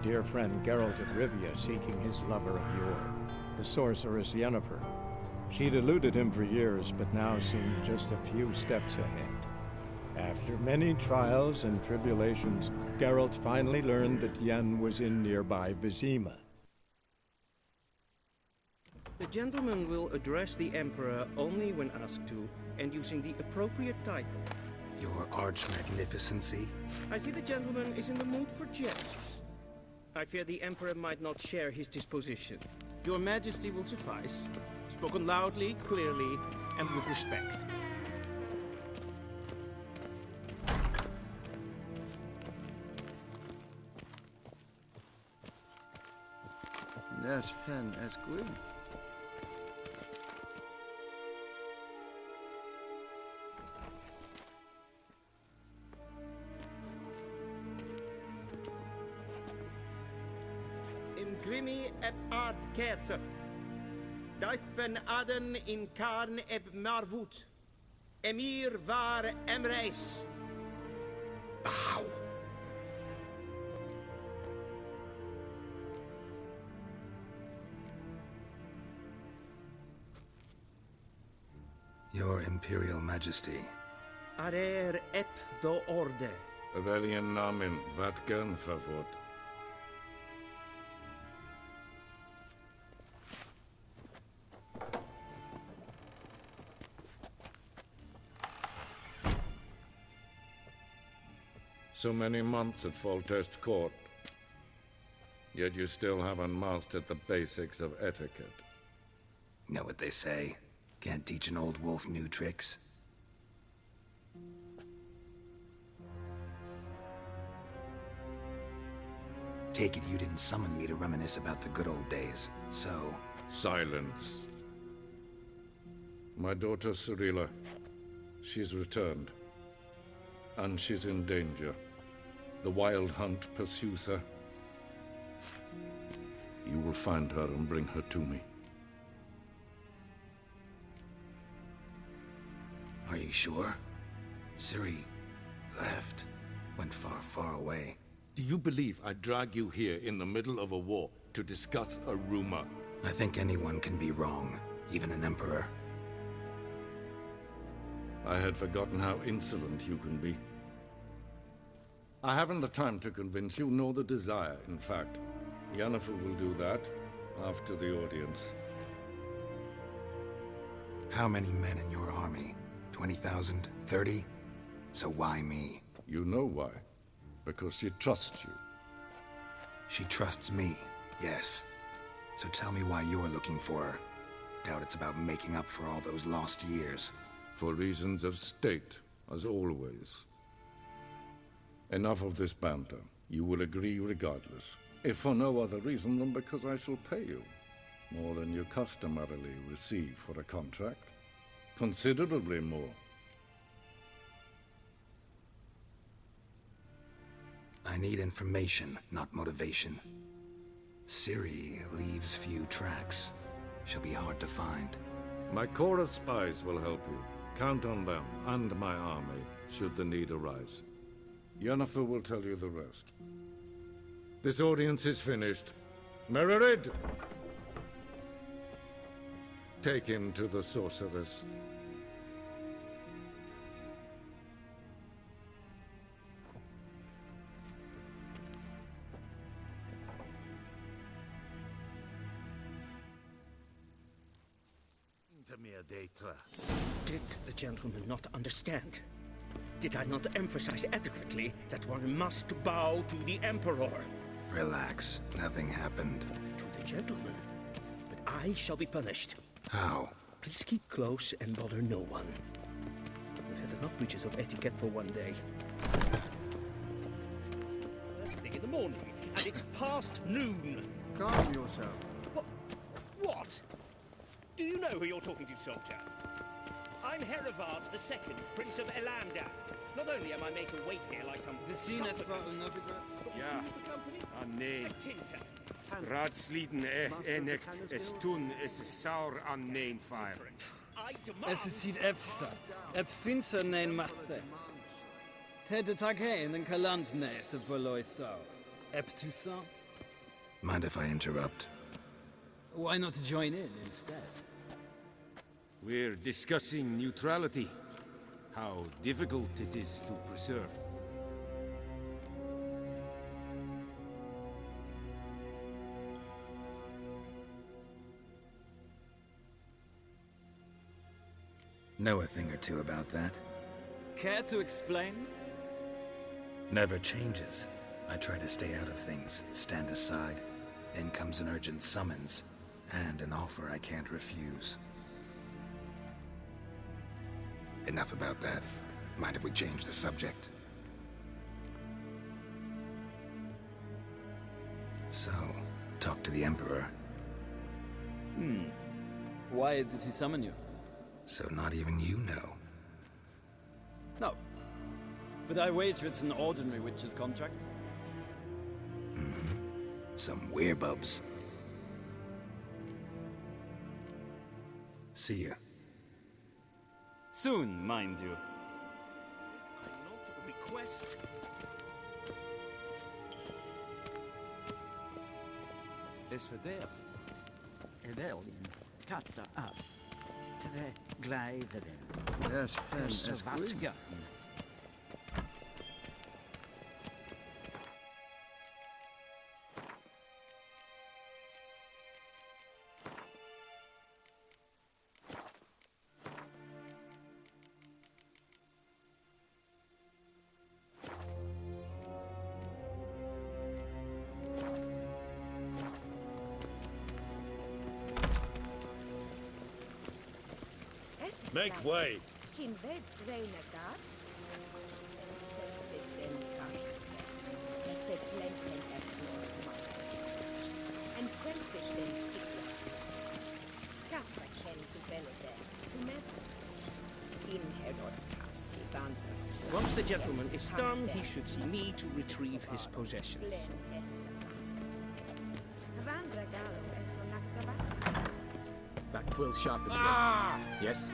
dear friend Geralt of Rivia seeking his lover of yore, the sorceress Yennefer. She'd eluded him for years, but now seemed just a few steps ahead. After many trials and tribulations, Geralt finally learned that Yen was in nearby Vizima. The gentleman will address the Emperor only when asked to, and using the appropriate title. Your Arch-Magnificency? I see the gentleman is in the mood for jests. I fear the Emperor might not share his disposition. Your Majesty will suffice. Spoken loudly, clearly, and with respect. Nes hen es gwyn. In grimi eb ard kerzer. Daifen aden in karn eb marvut. Emir var emreis. Bow! Your Imperial Majesty. Arer ep do orde. Weljen namen vatgen favot. So many months at Foltest Court, yet you still haven't mastered the basics of etiquette. Know what they say? Can't teach an old wolf new tricks. Take it you didn't summon me to reminisce about the good old days, so... Silence. My daughter Cirilla, she's returned. And she's in danger. The Wild Hunt pursues her. You will find her and bring her to me. Are you sure? Ciri left. Went far, far away. Do you believe I drag you here in the middle of a war to discuss a rumor? I think anyone can be wrong, even an emperor. I had forgotten how insolent you can be. I haven't the time to convince you, nor the desire, in fact. Yennefer will do that after the audience. How many men in your army? 20,000? 30? So why me? You know why. Because she trusts you. She trusts me, yes. So tell me why you're looking for her. Doubt it's about making up for all those lost years. For reasons of state, as always. Enough of this banter. You will agree regardless. If for no other reason than because I shall pay you. More than you customarily receive for a contract. Considerably more. I need information, not motivation. Ciri leaves few tracks. She'll be hard to find. My corps of spies will help you. Count on them, and my army, should the need arise. Yennefer will tell you the rest. This audience is finished. Mererid! Take him to the sorceress. Did the gentleman not understand? Did I not emphasize adequately that one must bow to the Emperor? Relax. Nothing happened. To the gentleman. But I shall be punished. How? Please keep close and bother no one. We've had enough breaches of etiquette for one day. First thing in the morning, and it's past noon. Calm yourself. What? Do you know who you're talking to, soldier? I'm Herivard II, Prince of Elander. Not only am I made to wait here like some supplicant, Ja, nee. Tinter. Raadsleden enicht is toen is saur aan neen fire. I demand... Es ziet efsat. Ep finser nein machte. Tete tag heen en kalant nees of verlois sau. Ep Toussaint. Mind if I interrupt? Why not join in instead? We're discussing neutrality. How difficult it is to preserve. Know a thing or two about that. Care to explain? Never changes. I try to stay out of things, stand aside. Then comes an urgent summons, and an offer I can't refuse. Enough about that. Mind if we change the subject? So, talk to the Emperor. Why did he summon you? So not even you know. No. But I wager it's an ordinary witch's contract. Some werebubs. See ya. Soon, mind you. Not request. Is verderf. Rebellion, katta af. Tre gleideren. Yes, hen as Zwart glue. gun. Make way! Once the gentleman is done, he should see me to retrieve his possessions. That quill sharpened again. Yes?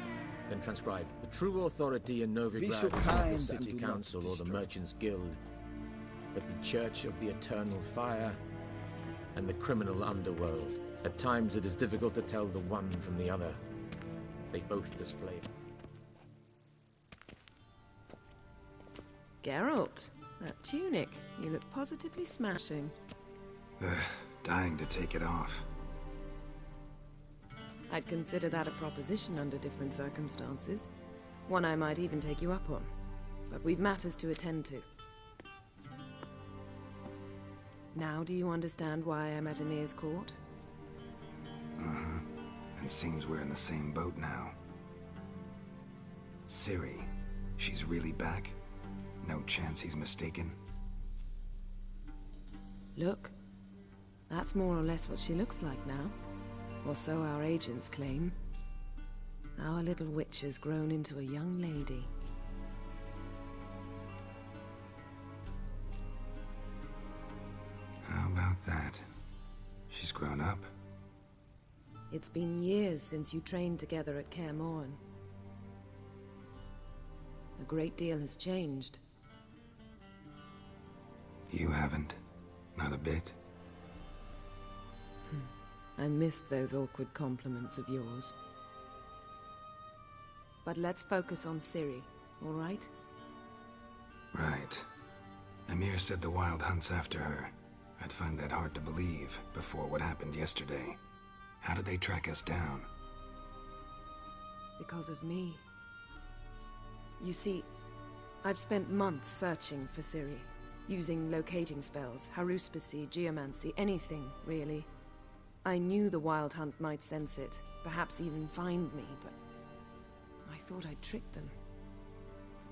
Then transcribe. The true authority in Novigrad so is not kind the and city do not council or the destroy. merchants guild, but the Church of the Eternal Fire and the criminal underworld. At times it is difficult to tell the one from the other. They both display. Geralt, that tunic. You look positively smashing. Dying to take it off. I'd consider that a proposition under different circumstances. One I might even take you up on. But we've matters to attend to. Now do you understand why I'm at Emir's court? And seems we're in the same boat now. Ciri, she's really back? No chance he's mistaken? Look, that's more or less what she looks like now. Or so our agents claim. Our little witch has grown into a young lady. How about that? She's grown up. It's been years since you trained together at Kaer Morhen. A great deal has changed. You haven't. Not a bit. I missed those awkward compliments of yours. But let's focus on Ciri, all right? Right. Emir said the Wild Hunt's after her. I'd find that hard to believe before what happened yesterday. How did they track us down? Because of me. You see, I've spent months searching for Ciri, using locating spells, haruspicy, geomancy, anything, really. I knew the Wild Hunt might sense it, perhaps even find me, but I thought I'd tricked them.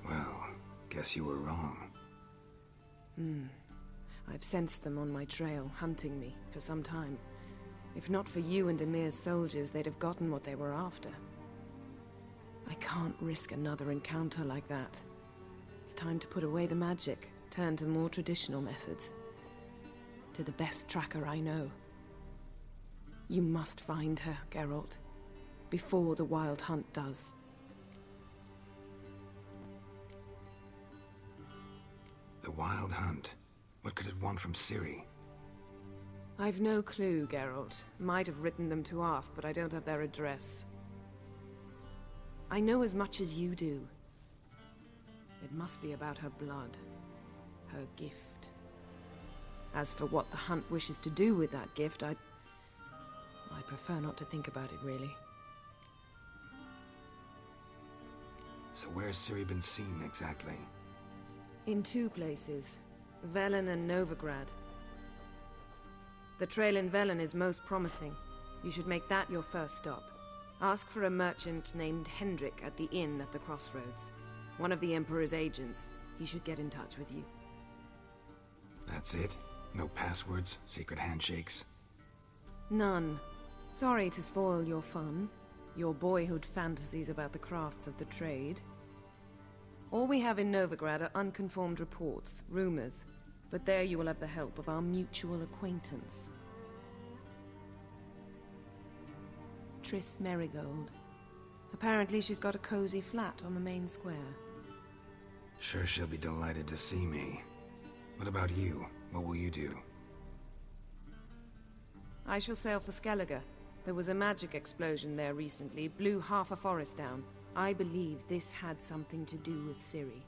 Well, guess you were wrong. I've sensed them on my trail, hunting me, for some time. If not for you and Emir's soldiers, they'd have gotten what they were after. I can't risk another encounter like that. It's time to put away the magic, turn to more traditional methods. To the best tracker I know. You must find her, Geralt, before the Wild Hunt does. The Wild Hunt? What could it want from Ciri? I've no clue, Geralt. Might have written them to ask, but I don't have their address. I know as much as you do. It must be about her blood. Her gift. As for what the Hunt wishes to do with that gift, I'd prefer not to think about it, really. So where's Ciri been seen, exactly? In two places. Velen and Novigrad. The trail in Velen is most promising. You should make that your first stop. Ask for a merchant named Hendrik at the inn at the crossroads. One of the Emperor's agents. He should get in touch with you. That's it? No passwords? Secret handshakes? None. Sorry to spoil your fun. Your boyhood fantasies about the crafts of the trade. All we have in Novigrad are unconfirmed reports, rumors. But there you will have the help of our mutual acquaintance. Triss Merigold. Apparently she's got a cozy flat on the main square. Sure she'll be delighted to see me. What about you? What will you do? I shall sail for Skellige. There was a magic explosion there recently, blew half a forest down. I believe this had something to do with Ciri.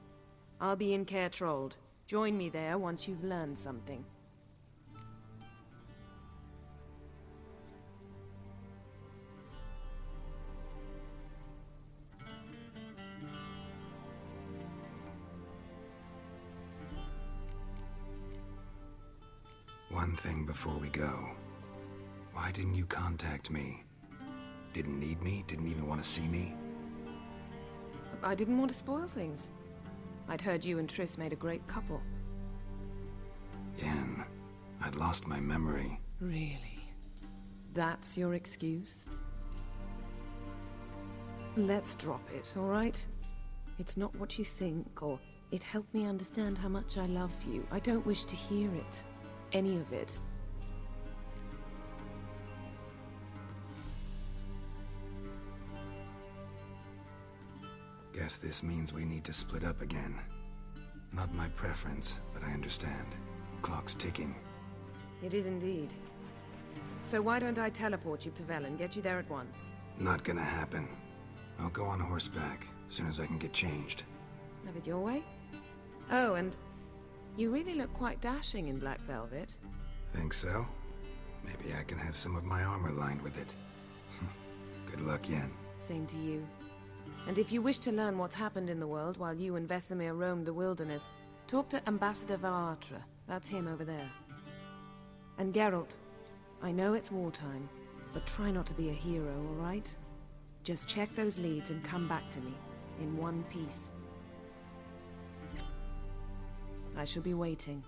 I'll be in Caer Trold. Join me there once you've learned something. One thing before we go. Why didn't you contact me? Didn't need me? Didn't even want to see me? I didn't want to spoil things. I'd heard you and Triss made a great couple. Yen, I'd lost my memory. Really? That's your excuse? Let's drop it, all right? It's not what you think, or it helped me understand how much I love you. I don't wish to hear it. Any of it. Guess this means we need to split up again. Not my preference, but I understand. Clock's ticking. It is indeed. So why don't I teleport you to Velen, get you there at once? Not gonna happen. I'll go on horseback, as soon as I can get changed. Have it your way? Oh, and you really look quite dashing in black velvet. Think so? Maybe I can have some of my armor lined with it. Good luck, Yen. Same to you. And if you wish to learn what's happened in the world while you and Vesemir roamed the wilderness, talk to Ambassador Varatra. That's him over there. And Geralt, I know it's wartime, but try not to be a hero, all right? Just check those leads and come back to me, in one piece. I shall be waiting.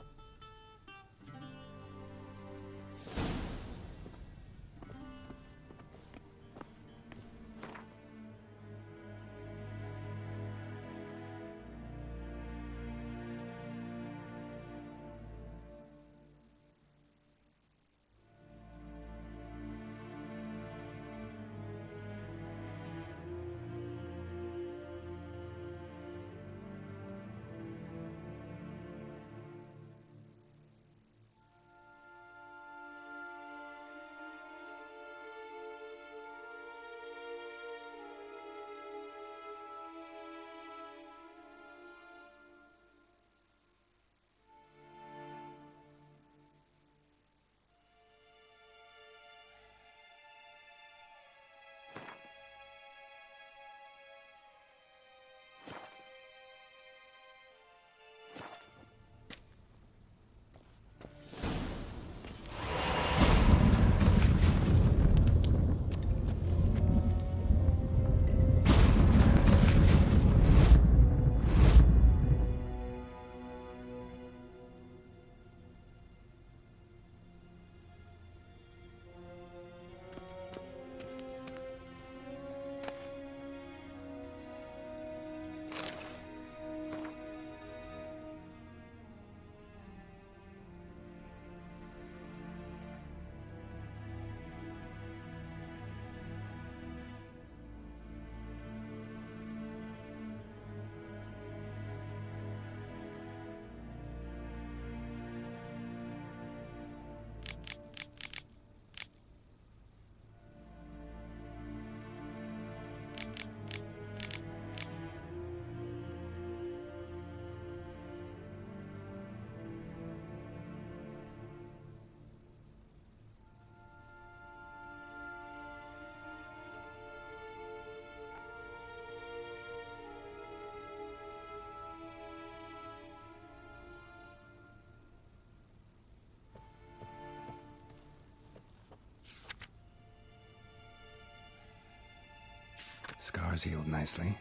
Scar's healed nicely.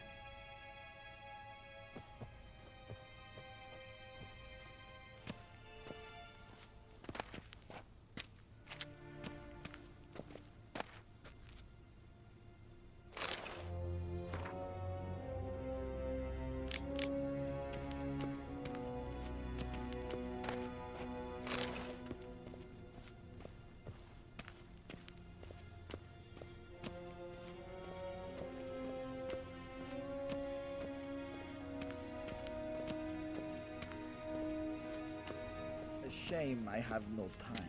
Shame I have no time.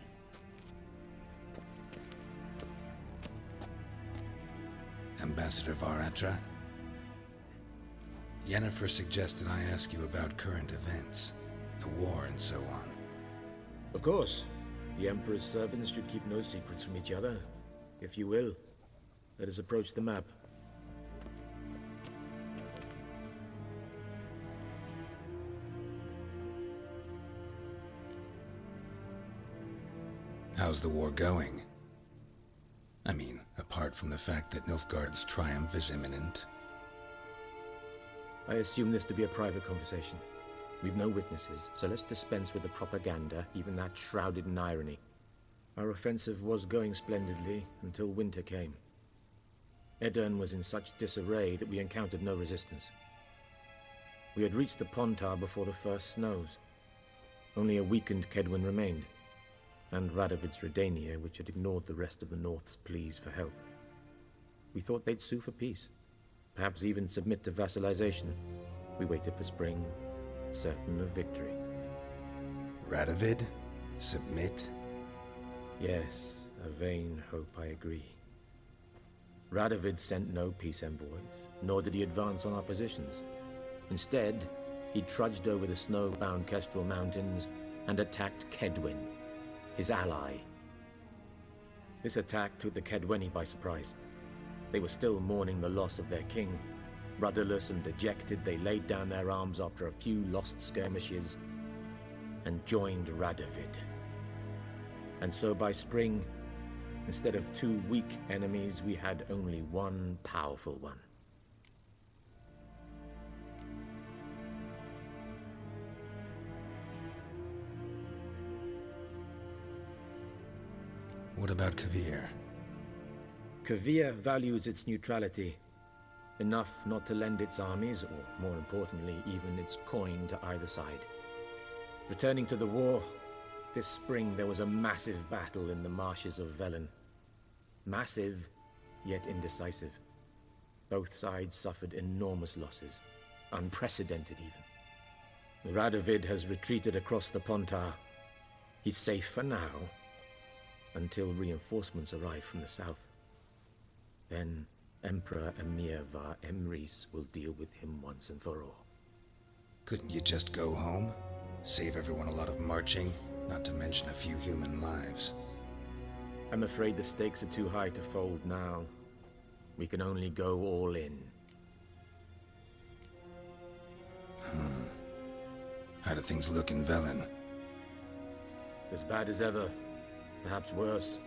Ambassador Varatra? Yennefer suggested I ask you about current events, the war and so on. Of course. The Emperor's servants should keep no secrets from each other. If you will, let us approach the map. How's the war going? I mean, apart from the fact that Nilfgaard's triumph is imminent. I assume this to be a private conversation. We've no witnesses, so let's dispense with the propaganda, even that shrouded in irony. Our offensive was going splendidly until winter came. Edirn was in such disarray that we encountered no resistance. We had reached the Pontar before the first snows. Only a weakened Kedwin remained, and Radovid's Redania, which had ignored the rest of the North's pleas for help. We thought they'd sue for peace, perhaps even submit to vassalization. We waited for spring, certain of victory. Radovid? Submit? Yes, a vain hope, I agree. Radovid sent no peace envoys, nor did he advance on our positions. Instead, he trudged over the snow-bound Kestrel Mountains and attacked Kedwin, his ally. This attack took the Kedweni by surprise. They were still mourning the loss of their king. Rudderless and dejected, they laid down their arms after a few lost skirmishes and joined Radovid. And so by spring, instead of 2 weak enemies, we had only one powerful one. What about Kavir? Kavir values its neutrality, enough not to lend its armies, or more importantly, even its coin to either side. Returning to the war, this spring there was a massive battle in the marshes of Velen. Massive, yet indecisive. Both sides suffered enormous losses, unprecedented even. Radovid has retreated across the Pontar. He's safe for now, until reinforcements arrive from the south. Then Emperor Emir var Emrys will deal with him once and for all. Couldn't you just go home? Save everyone a lot of marching, not to mention a few human lives. I'm afraid the stakes are too high to fold now. We can only go all in. How do things look in Velen? As bad as ever. Perhaps worse.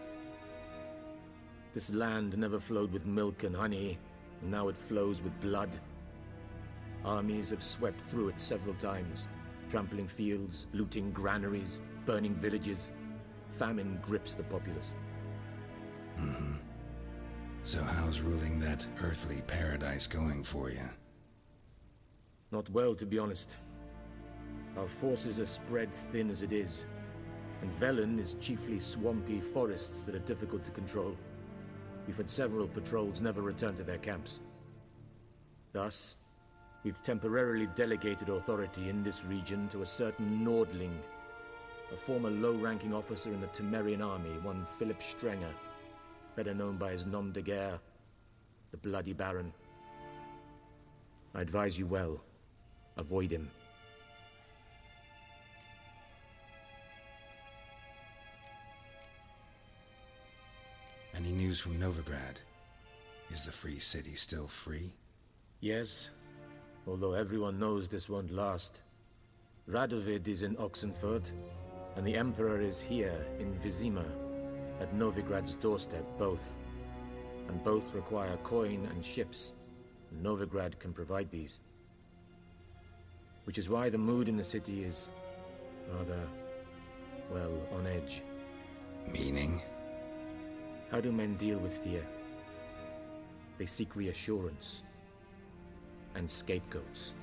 This land never flowed with milk and honey, and now it flows with blood. Armies have swept through it several times, trampling fields, looting granaries, burning villages. Famine grips the populace. So how's ruling that earthly paradise going for you? Not well, to be honest. Our forces are spread thin as it is, and Velen is chiefly swampy forests that are difficult to control. We've had several patrols never return to their camps. Thus, we've temporarily delegated authority in this region to a certain Nordling, a former low-ranking officer in the Temerian army, one Philip Strenger, better known by his nom de guerre, the Bloody Baron. I advise you well. Avoid him. Any news from Novigrad? Is the free city still free? Yes, although everyone knows this won't last. Radovid is in Oxenfurt, and the Emperor is here in Vizima, at Novigrad's doorstep, both. And both require coin and ships, Novigrad can provide these. Which is why the mood in the city is rather, well, on edge. Meaning? How do men deal with fear? They seek reassurance and scapegoats.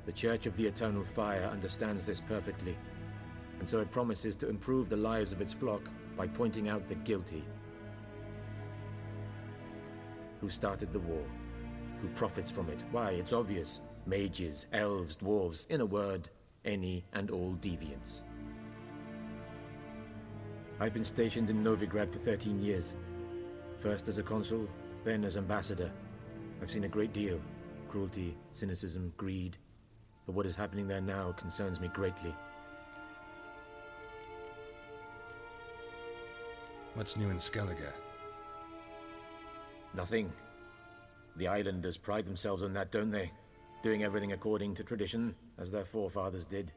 The Church of the Eternal Fire understands this perfectly, and so it promises to improve the lives of its flock by pointing out the guilty. Who started the war? Who profits from it? Why, it's obvious. Mages, elves, dwarves, in a word, any and all deviants. I've been stationed in Novigrad for 13 years. First as a consul, then as ambassador. I've seen a great deal. Cruelty, cynicism, greed. But what is happening there now concerns me greatly. What's new in Skellige? Nothing. The islanders pride themselves on that, don't they? Doing everything according to tradition, as their forefathers did.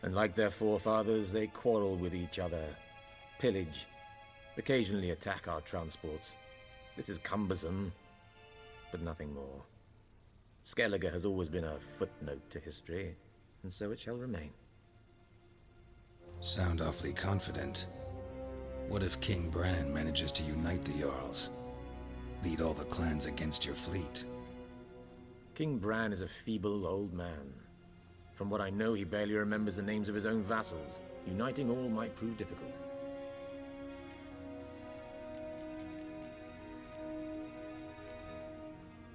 And like their forefathers, they quarrel with each other, pillage, occasionally attack our transports. This is cumbersome, but nothing more. Skellige has always been a footnote to history, and so it shall remain. Sound awfully confident. What if King Bran manages to unite the Jarls? Lead all the clans against your fleet? King Bran is a feeble old man. From what I know, he barely remembers the names of his own vassals. Uniting all might prove difficult.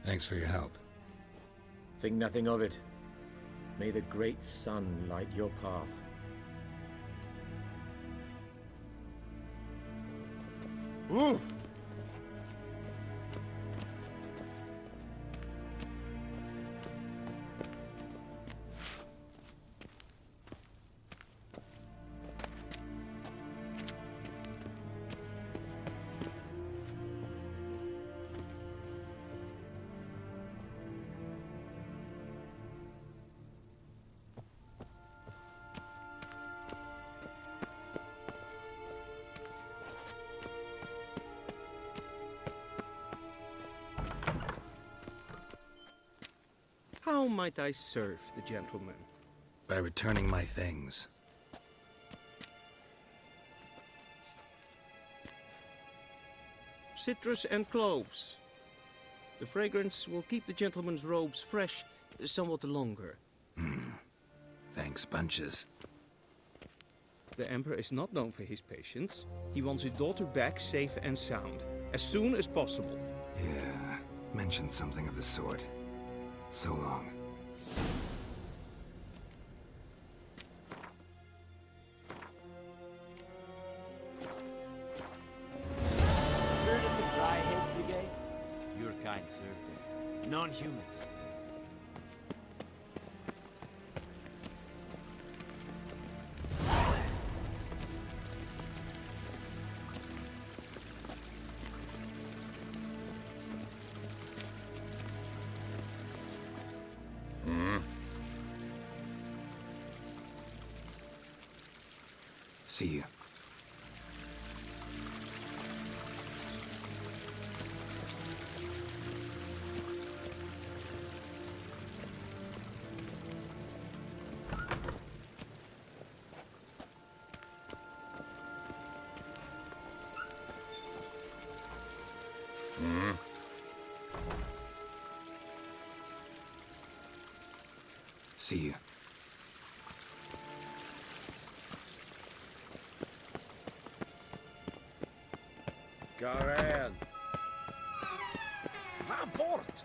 Thanks for your help. Think nothing of it. May the great sun light your path. Ooh! How might I serve the gentleman? By returning my things. Citrus and cloves. The fragrance will keep the gentleman's robes fresh somewhat longer. Thanks, bunches. The Emperor is not known for his patience. He wants his daughter back safe and sound, as soon as possible. Yeah, mentioned something of the sort. So long. Heard of the Dryhead Brigade? Your kind served there. Non-humans. See you. See you. Garan! Va fort!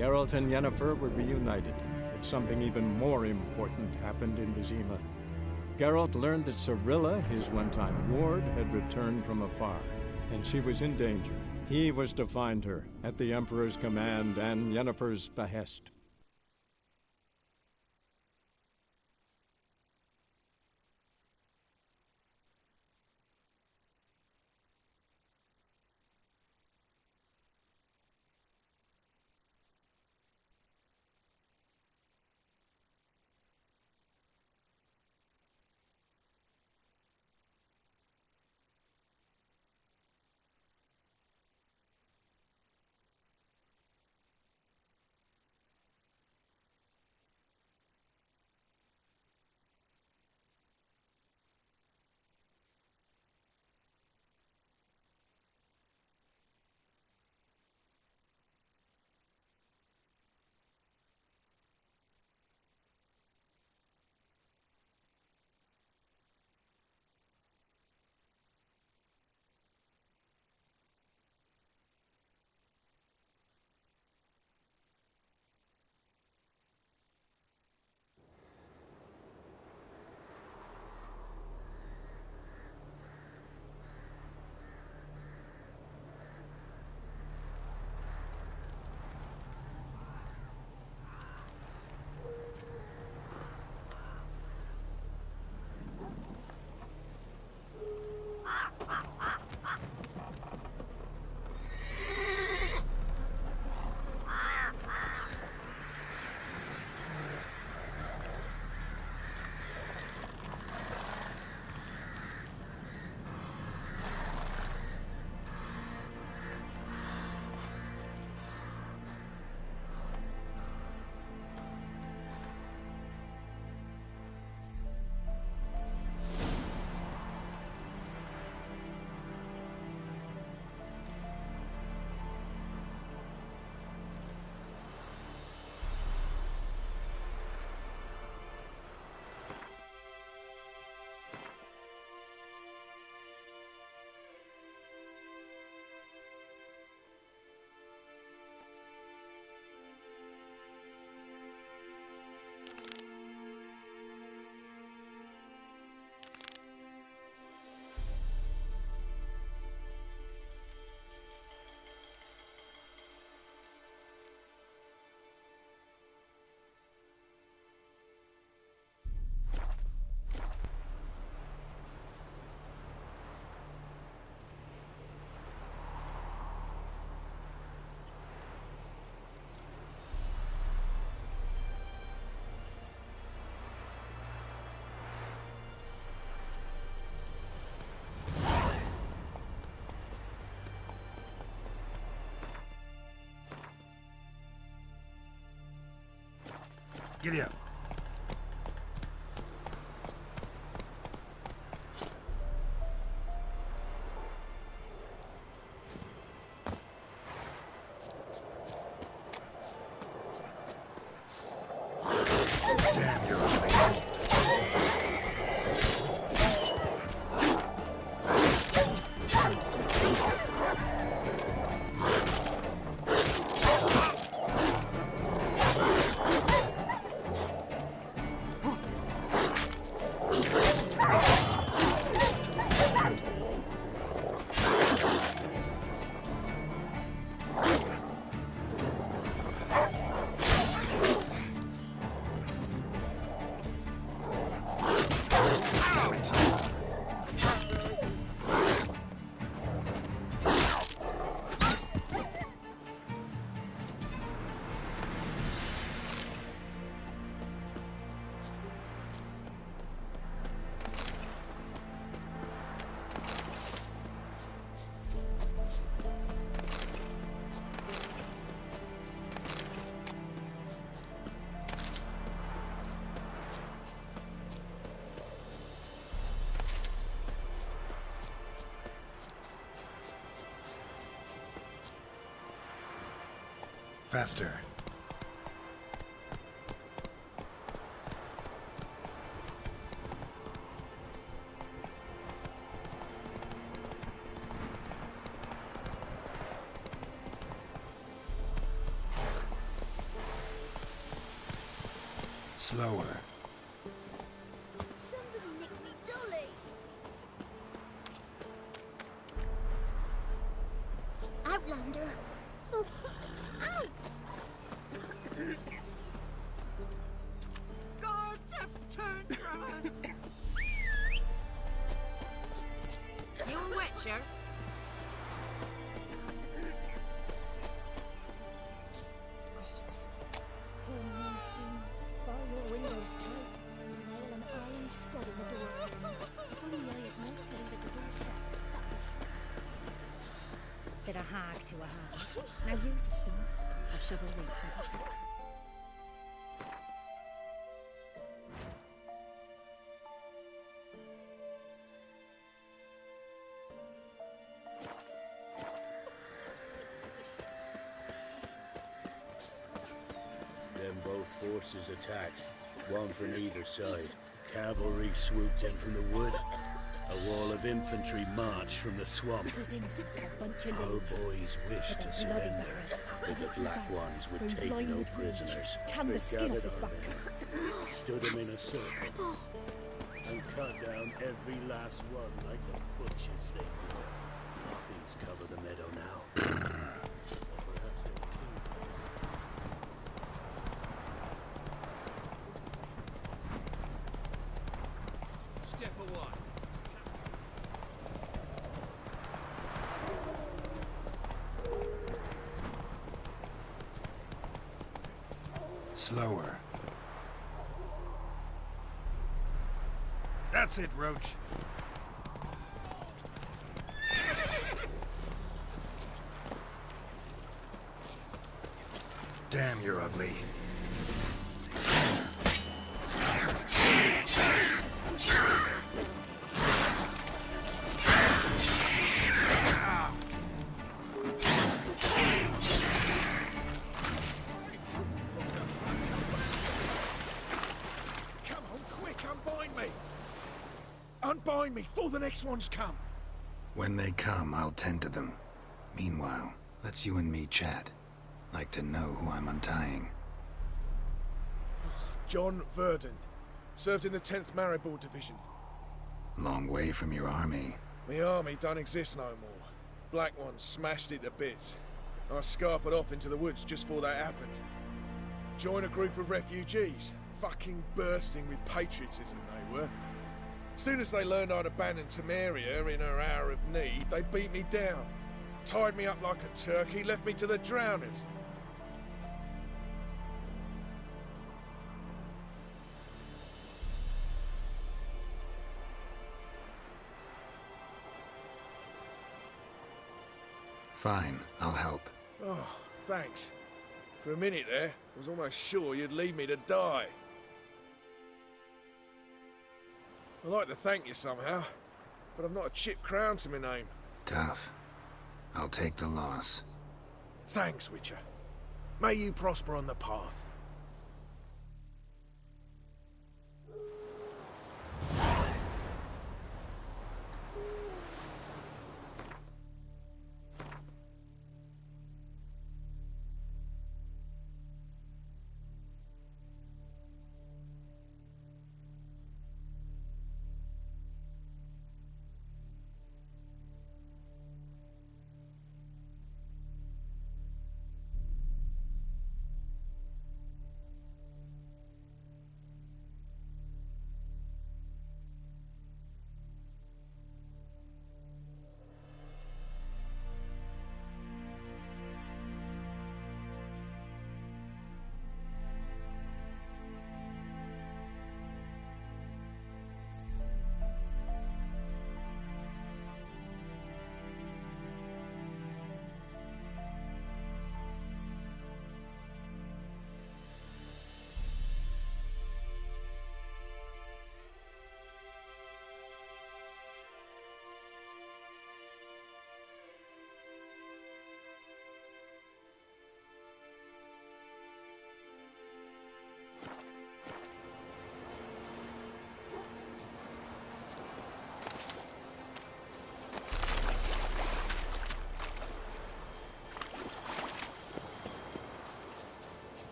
Geralt and Yennefer were reunited, but something even more important happened in Vizima. Geralt learned that Cirilla, his one-time ward, had returned from afar, and she was in danger. He was to find her, at the Emperor's command and Yennefer's behest. Giddy up. Damn, you're ugly. Faster. Slower. Somebody nicked me dolly. Outlander. Oh. Ow! Gods have turned from us. You a witcher? Gods. Full moon soon. Bar your windows tight. Nail an iron stud in the door frame. If only I had known to leave at the doorstep. Said a hag to a hag. Now use a stone. I'll shove a weight for it. Then both forces attacked, one from either side. Cavalry swooped in from the wood. A wall of infantry marched from the swamp. It was innocent as a bunch of Our leaves. boys wished With to a bloody surrender, barrel. but the black ones would Bring take blind no with rage. prisoners. Tan They the skin off gathered his on back. them, stood him in a circle, and cut down every last one like the butchers they were. These cover the meadow now. Or perhaps they'll kill Step away. Slower. That's it, Roach. Damn, you're ugly. Come on, quick, unbind me! Unbind me before the next ones come! When they come, I'll tend to them. Meanwhile, let's you and me chat. Like to know who I'm untying. John Verdon. Served in the 10th Maribor Division. Long way from your army. The army don't exist no more. Black ones smashed it to bits. I scarpered off into the woods just before that happened. Joined a group of refugees. Fucking bursting with patriotism they were. Soon as they learned I'd abandoned Temeria in her hour of need, they beat me down. Tied me up like a turkey, left me to the drowners. Fine, I'll help. Oh, thanks. For a minute there, I was almost sure you'd leave me to die. I'd like to thank you somehow, but I've not a chip crown to my name. Tough. I'll take the loss. Thanks, Witcher. May you prosper on the path.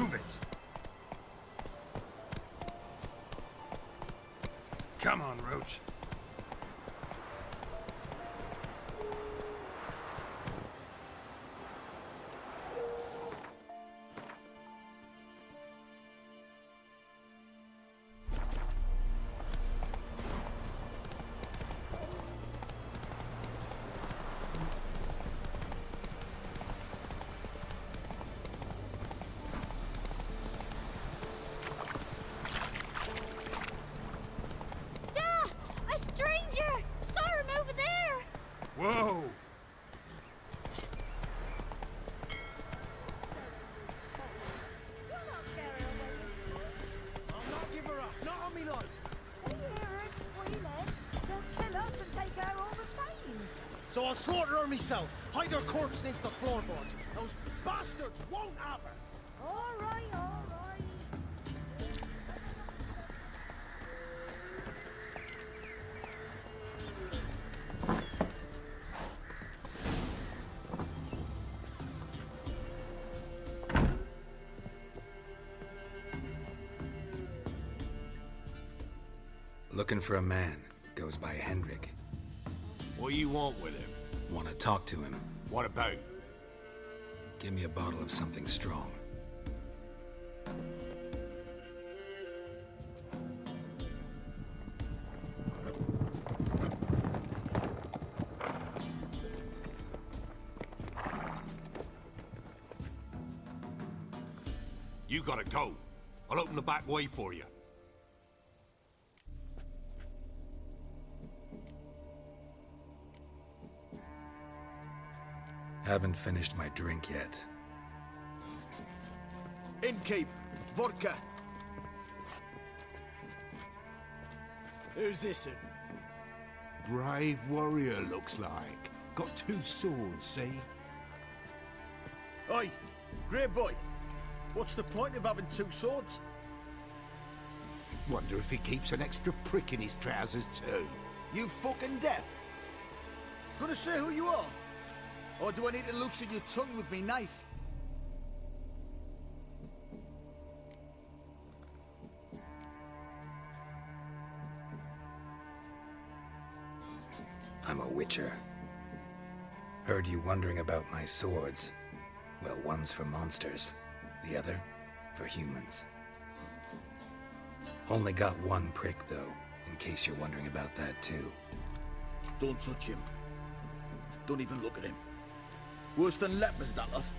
Move it! Come on, Roach. A stranger! Saw him over there! Whoa! I'll not give her up. Not on me life. They hear her squealing. They'll kill us and take her all the same. So I'll slaughter her myself. Hide her corpse beneath the floorboards. Those bastards won't have her. All right, all right. Looking for a man. Goes by Hendrik. What you want with him? Want to talk to him. What about? Give me a bottle of something strong. You gotta go. I'll open the back way for you. Haven't finished my drink yet. Innkeep, vodka. Who's this one? Brave warrior, looks like. Got 2 swords, see? Oi, grey boy. What's the point of having 2 swords? Wonder if he keeps an extra prick in his trousers too. You fucking deaf? Gonna say who you are? Or do I need to loosen your tongue with me knife? I'm a witcher. Heard you wondering about my swords. Well, one's for monsters, the other for humans. Only got 1 prick, though, in case you're wondering about that, too. Don't touch him. Don't even look at him. Worse than lepers, that lot.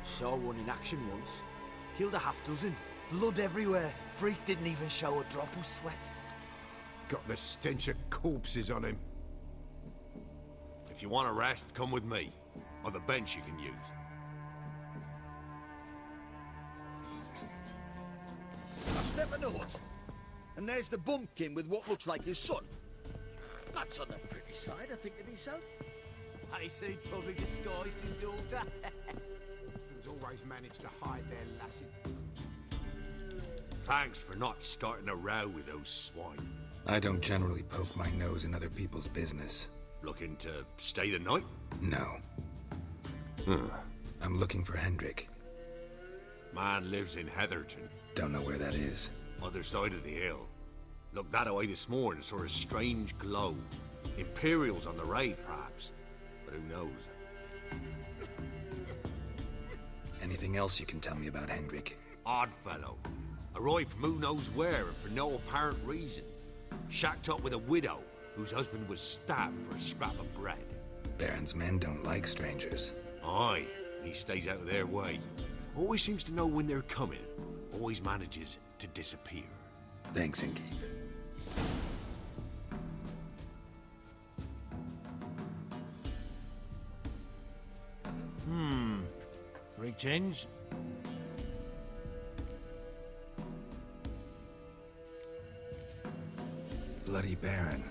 Saw one in action once. Killed a half-dozen. Blood everywhere. Freak didn't even show a drop of sweat. Got the stench of corpses on him. If you want a rest, come with me. I've a bench you can use. I step in the hut, and there's the bumpkin with what looks like his son. That's on the pretty side, I think to myself. I say probably disguised his daughter. He's always managed to hide their lassie. Thanks for not starting a row with those swine. I don't generally poke my nose in other people's business. Looking to stay the night? No. I'm looking for Hendrik. Man lives in Heatherton. Don't know where that is. Other side of the hill. Looked that away this morning, saw a strange glow. Imperials on the raid, perhaps. But who knows? Anything else you can tell me about Hendrik? Odd fellow. Arrived from who knows where and for no apparent reason. Shacked up with a widow whose husband was stabbed for a scrap of bread. Baron's men don't like strangers. Aye, he stays out of their way. Always seems to know when they're coming. Always manages to disappear. Thanks, Inkeep. Greetings. Bloody Baron.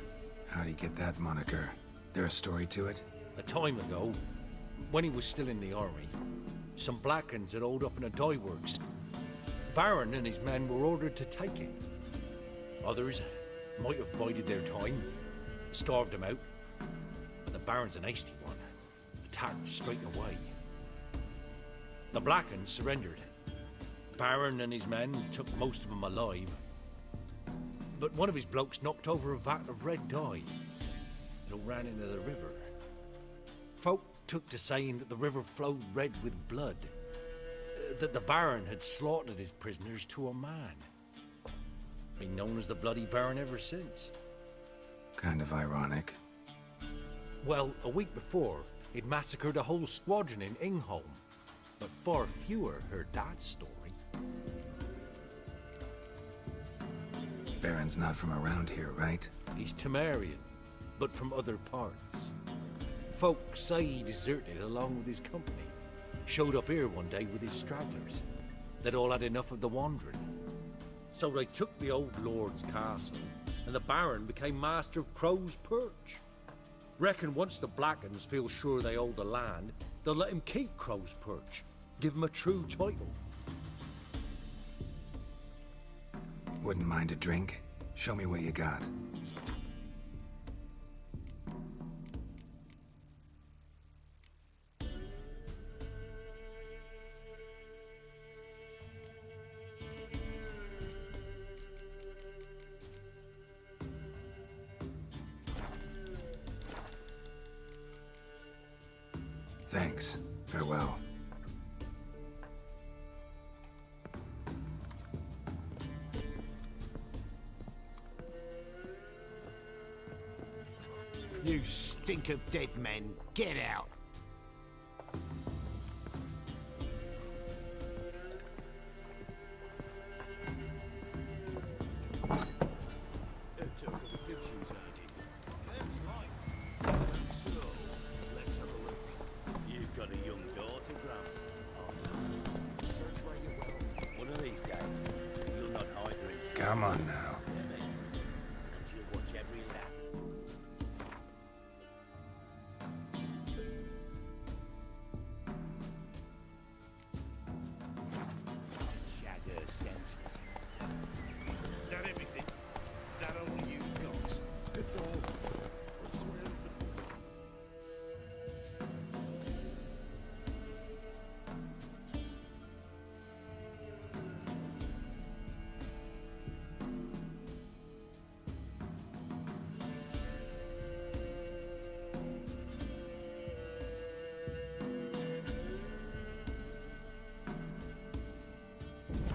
How'd he get that moniker? There a story to it? A time ago, when he was still in the army, some Blackens had holed up in a dye works. Baron and his men were ordered to take it. Others might have bided their time, starved him out. But the Baron's an hasty one. Attacked straight away. The Blackens surrendered. Baron and his men took most of them alive. But one of his blokes knocked over a vat of red dye. It all ran into the river. Folk took to saying that the river flowed red with blood. That the Baron had slaughtered his prisoners to a man. Been known as the Bloody Baron ever since. Kind of ironic. Well, a week before, he'd massacred a whole squadron in Ingholm. But far fewer heard that story. Baron's not from around here, right? He's Temerian, but from other parts. Folk say he deserted along with his company. Showed up here one day with his stragglers. They'd all had enough of the wandering. So they took the old lord's castle, and the Baron became master of Crow's Perch. Reckon once the Blackens feel sure they hold the land, they'll let him keep Crow's Perch. Give him a true title. Wouldn't mind a drink? Show me what you got. Thanks. Farewell. You stink of dead men, get out! You've got a young daughter, Gramps. One of these days, you'll not hide her in Come on now. and you'll watch every lap. Shag her senses. That everything? That all you've got? It's all. I swear.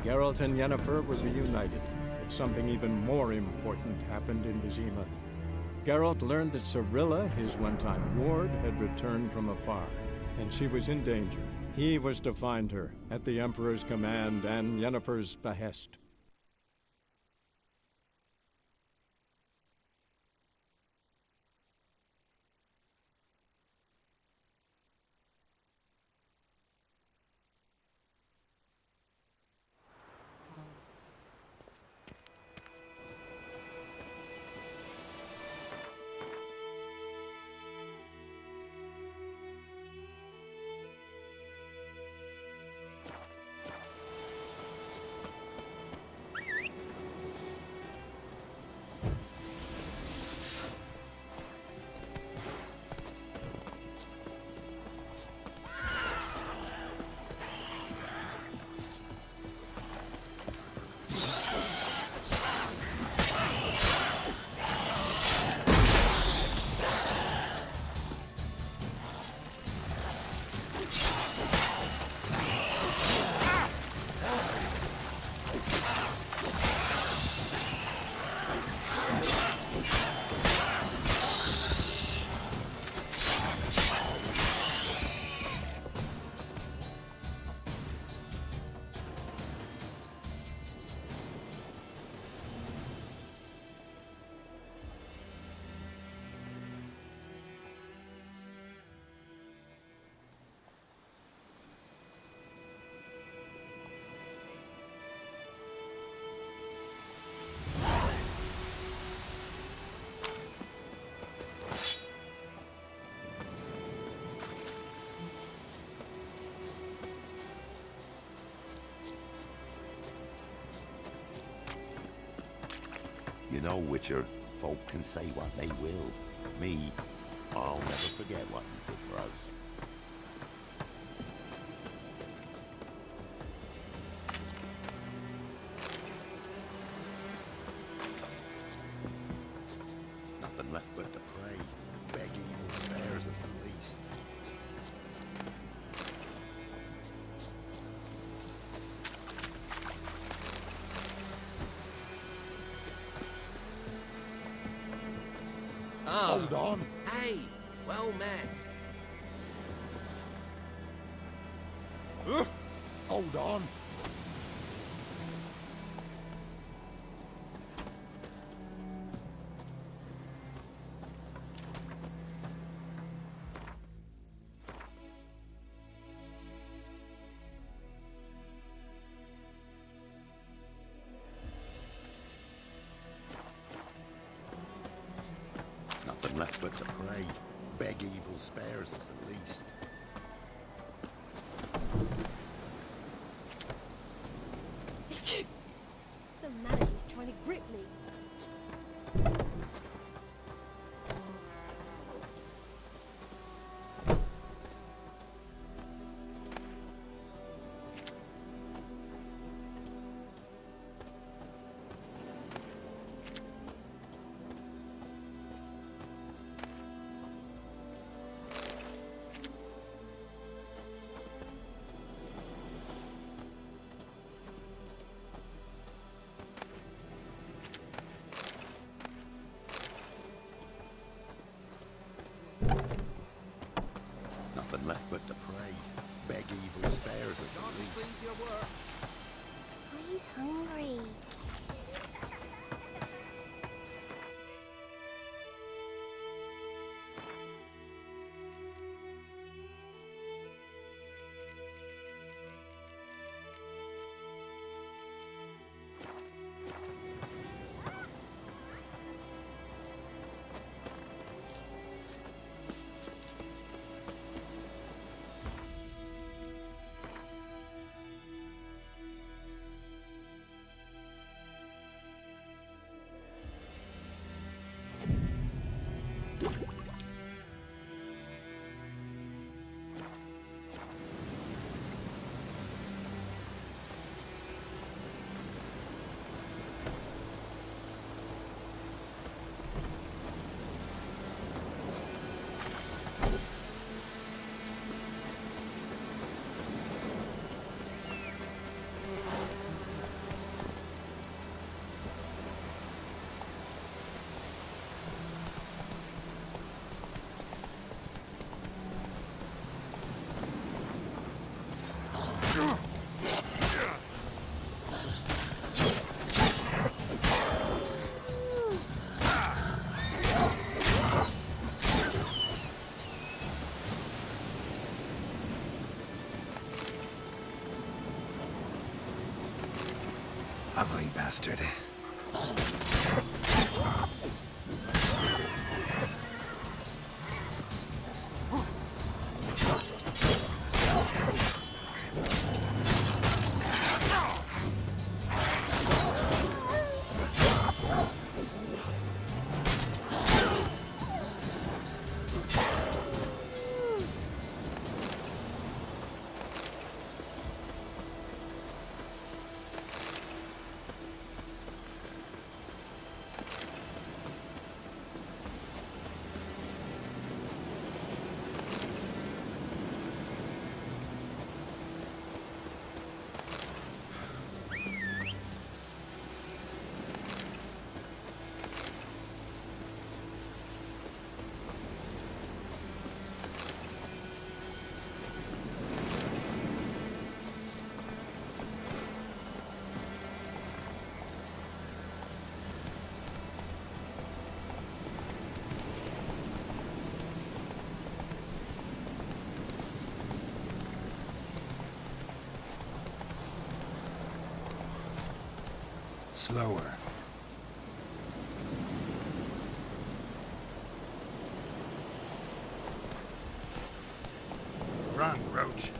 Geralt and Yennefer were reunited, but something even more important happened in Vizima. Geralt learned that Cirilla, his one-time ward, had returned from afar, and she was in danger. He was to find her, at the Emperor's command and Yennefer's behest. You know, Witcher, folk can say what they will. Me, I'll never forget what you did for us. left but to pray. Beg evil spares us at least. Hold on. Hey, well met. Hold on. Nothing left but to pray. Beg evil spares us at least. Some man is trying to grip me. Nothing left but to pray. Beg evil spares us at least. He's hungry. Ugly bastard. Slower. Run, Roach.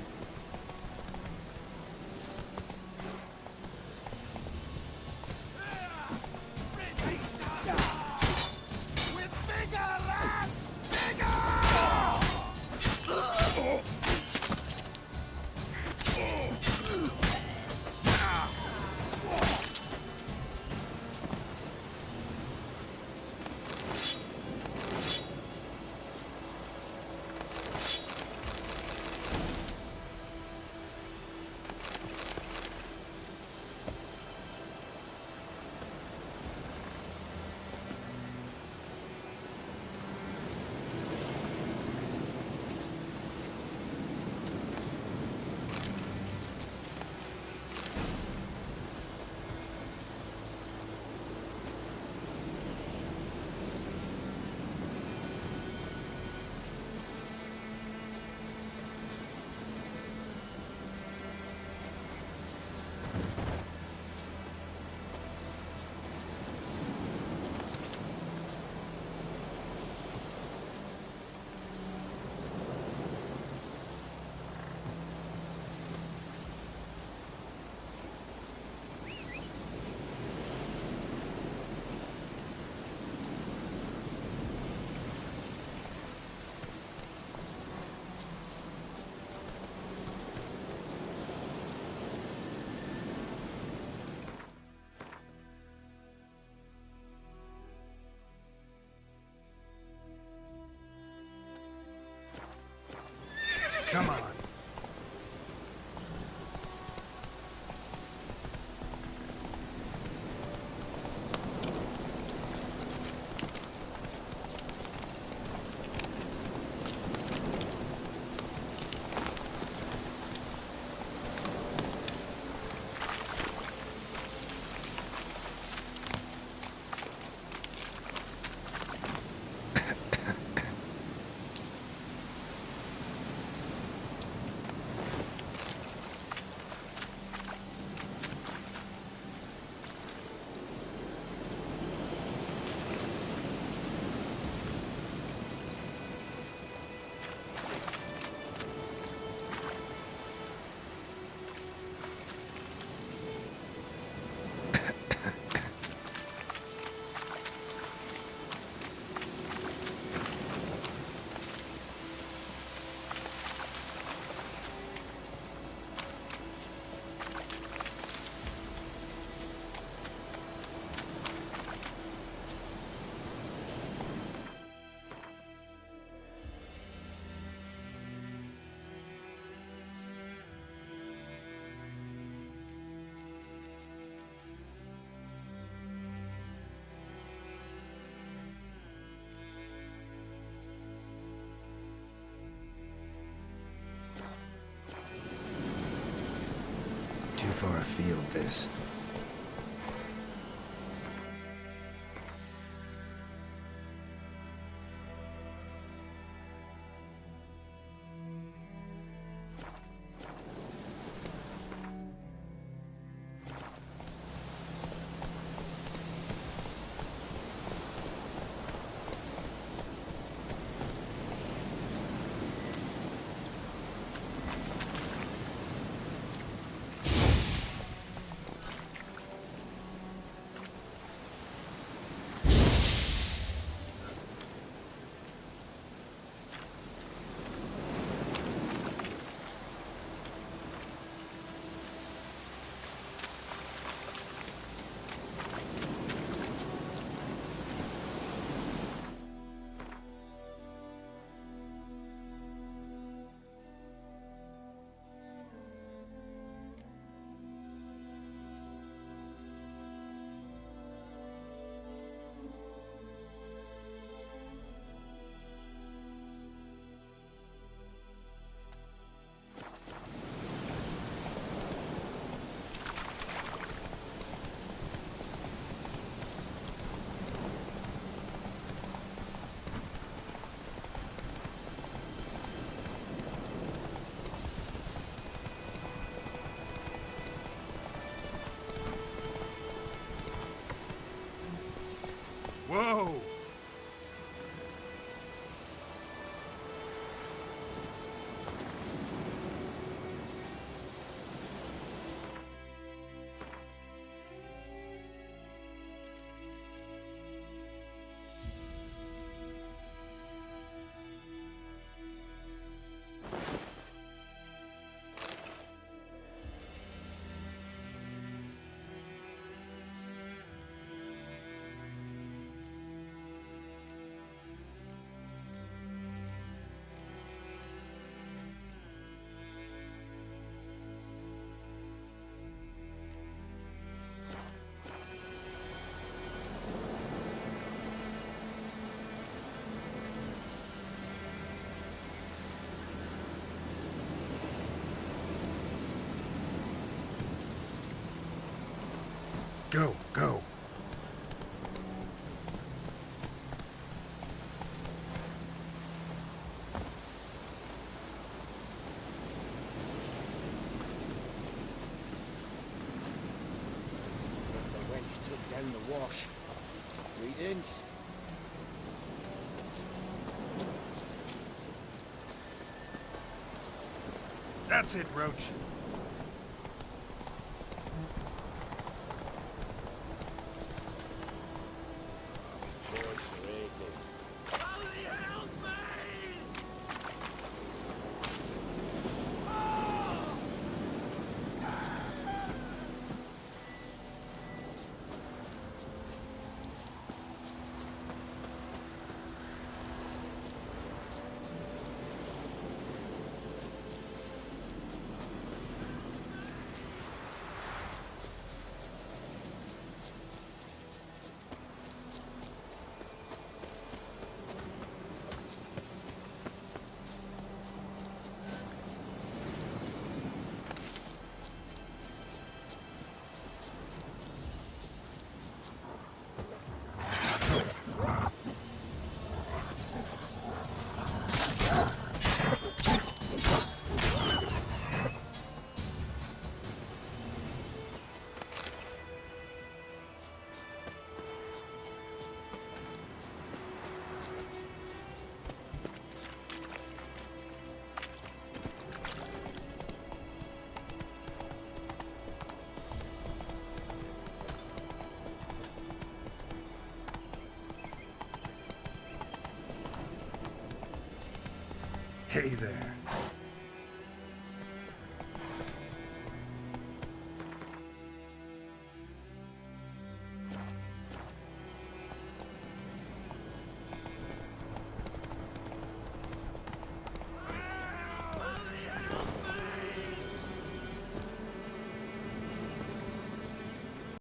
Come on. Too far afield, this. Whoa! Go, go. The wench took down the wash. Greetings. That's it, Roach. Hey there.